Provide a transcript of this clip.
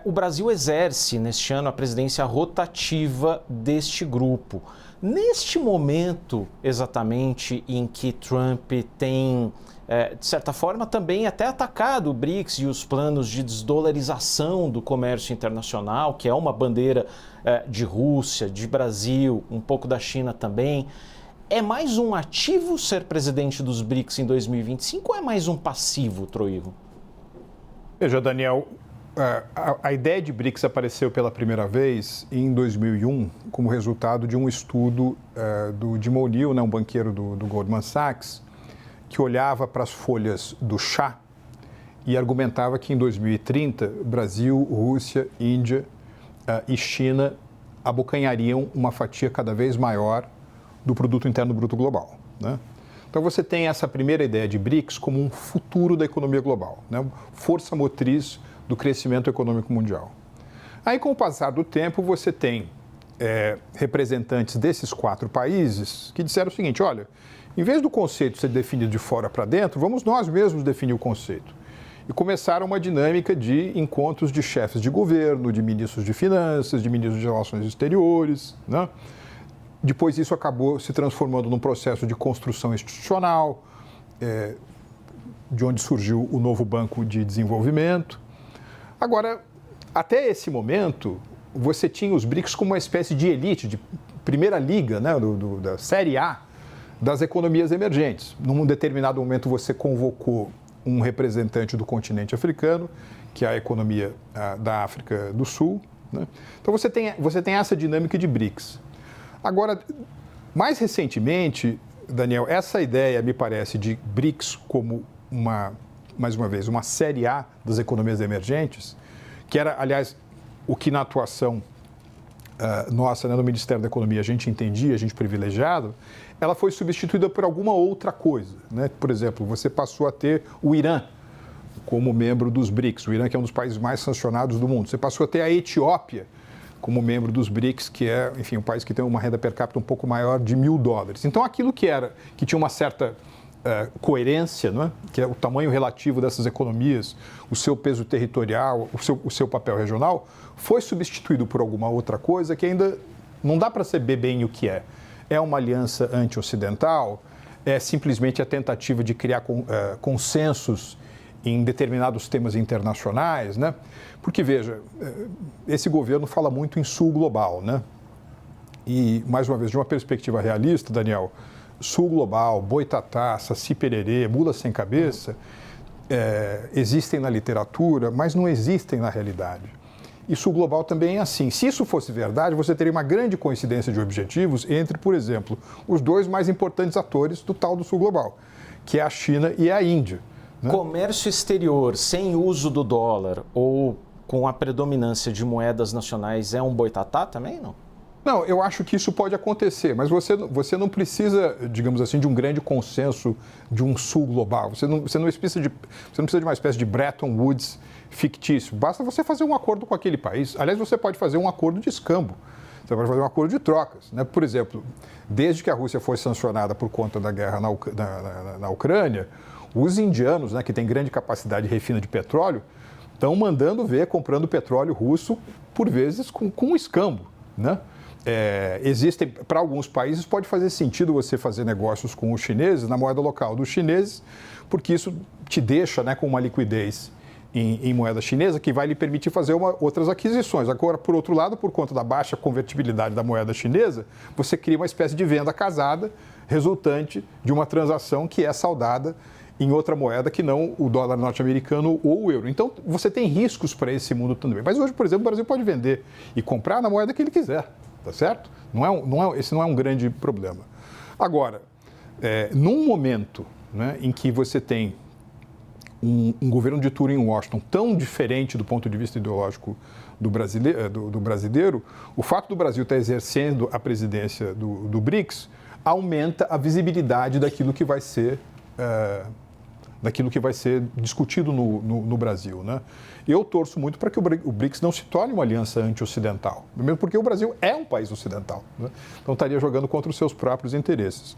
O Brasil exerce, neste ano, a presidência rotativa deste grupo. Neste momento, exatamente, em que Trump tem, de certa forma, também até atacado o BRICS e os planos de desdolarização do comércio internacional, que é uma bandeira de Rússia, de Brasil, um pouco da China também. É mais um ativo ser presidente dos BRICS em 2025 ou é mais um passivo, Troilo? Veja, Daniel, a ideia de BRICS apareceu pela primeira vez em 2001 como resultado de um estudo do Jim O'Neill, um banqueiro do Goldman Sachs, que olhava para as folhas do chá e argumentava que em 2030 Brasil, Rússia, Índia e China abocanhariam uma fatia cada vez maior do produto interno bruto global, né? Então você tem essa primeira ideia de BRICS como um futuro da economia global, né? Força motriz do crescimento econômico mundial. Aí, com o passar do tempo, você tem representantes desses 4 países que disseram o seguinte: olha, em vez do conceito ser definido de fora para dentro, vamos nós mesmos definir o conceito. E começaram uma dinâmica de encontros de chefes de governo, de ministros de finanças, de ministros de relações exteriores, né? Depois isso acabou se transformando num processo de construção institucional, de onde surgiu o novo Banco de Desenvolvimento. Agora, até esse momento, você tinha os BRICS como uma espécie de elite, de primeira liga, né, da Série A das economias emergentes. Num determinado momento, você convocou um representante do continente africano, que é a economia da África do Sul, né? Então, você tem essa dinâmica de BRICS. Agora, mais recentemente, Daniel, essa ideia, me parece, de BRICS como mais uma vez, uma série A das economias emergentes, que era, aliás, o que na atuação nossa, né, no Ministério da Economia, a gente entendia, a gente privilegiado, ela foi substituída por alguma outra coisa, né? Por exemplo, você passou a ter o Irã como membro dos BRICS, o Irã que é um dos países mais sancionados do mundo. Você passou a ter a Etiópia como membro dos BRICS, que é, enfim, um país que tem uma renda per capita um pouco maior de $1.000. Então, aquilo que tinha uma certa coerência, não é? Que é o tamanho relativo dessas economias, o seu peso territorial, o seu papel regional, foi substituído por alguma outra coisa que ainda não dá para saber bem o que é. É uma aliança anti-ocidental? É simplesmente a tentativa de criar consensos em determinados temas internacionais, né? Porque, veja, esse governo fala muito em sul global, né? E, mais uma vez, de uma perspectiva realista, Daniel, sul global, boitatá, saci pererê, mula sem cabeça, existem na literatura, mas não existem na realidade. E sul global também é assim. Se isso fosse verdade, você teria uma grande coincidência de objetivos entre, por exemplo, os 2 mais importantes atores do tal do sul global, que é a China e a Índia. Comércio exterior sem uso do dólar ou com a predominância de moedas nacionais é um boitatá também, não? Não, eu acho que isso pode acontecer, mas você não precisa, digamos assim, de um grande consenso de um sul global. Você não precisa de uma espécie de Bretton Woods fictício. Basta você fazer um acordo com aquele país. Aliás, você pode fazer um acordo de escambo. Você pode fazer um acordo de trocas, né? Por exemplo, desde que a Rússia foi sancionada por conta da guerra na Ucrânia, os indianos, né, que têm grande capacidade de refino de petróleo, estão mandando ver, comprando petróleo russo, por vezes, com escambo, né? Existem, para alguns países, pode fazer sentido você fazer negócios com os chineses, na moeda local dos chineses, porque isso te deixa, né, com uma liquidez em moeda chinesa que vai lhe permitir fazer outras aquisições. Agora, por outro lado, por conta da baixa convertibilidade da moeda chinesa, você cria uma espécie de venda casada, resultante de uma transação que é saldada em outra moeda que não o dólar norte-americano ou o euro. Então, você tem riscos para esse mundo também. Mas hoje, por exemplo, o Brasil pode vender e comprar na moeda que ele quiser, tá certo? Esse não é um grande problema. Agora, num momento, né, em que você tem um governo de turno em Washington tão diferente do ponto de vista ideológico do brasileiro, o fato do Brasil estar exercendo a presidência do BRICS aumenta a visibilidade daquilo que vai ser discutido no Brasil, né? Eu torço muito para que o BRICS não se torne uma aliança anti-ocidental, mesmo porque o Brasil é um país ocidental, né? Então estaria jogando contra os seus próprios interesses.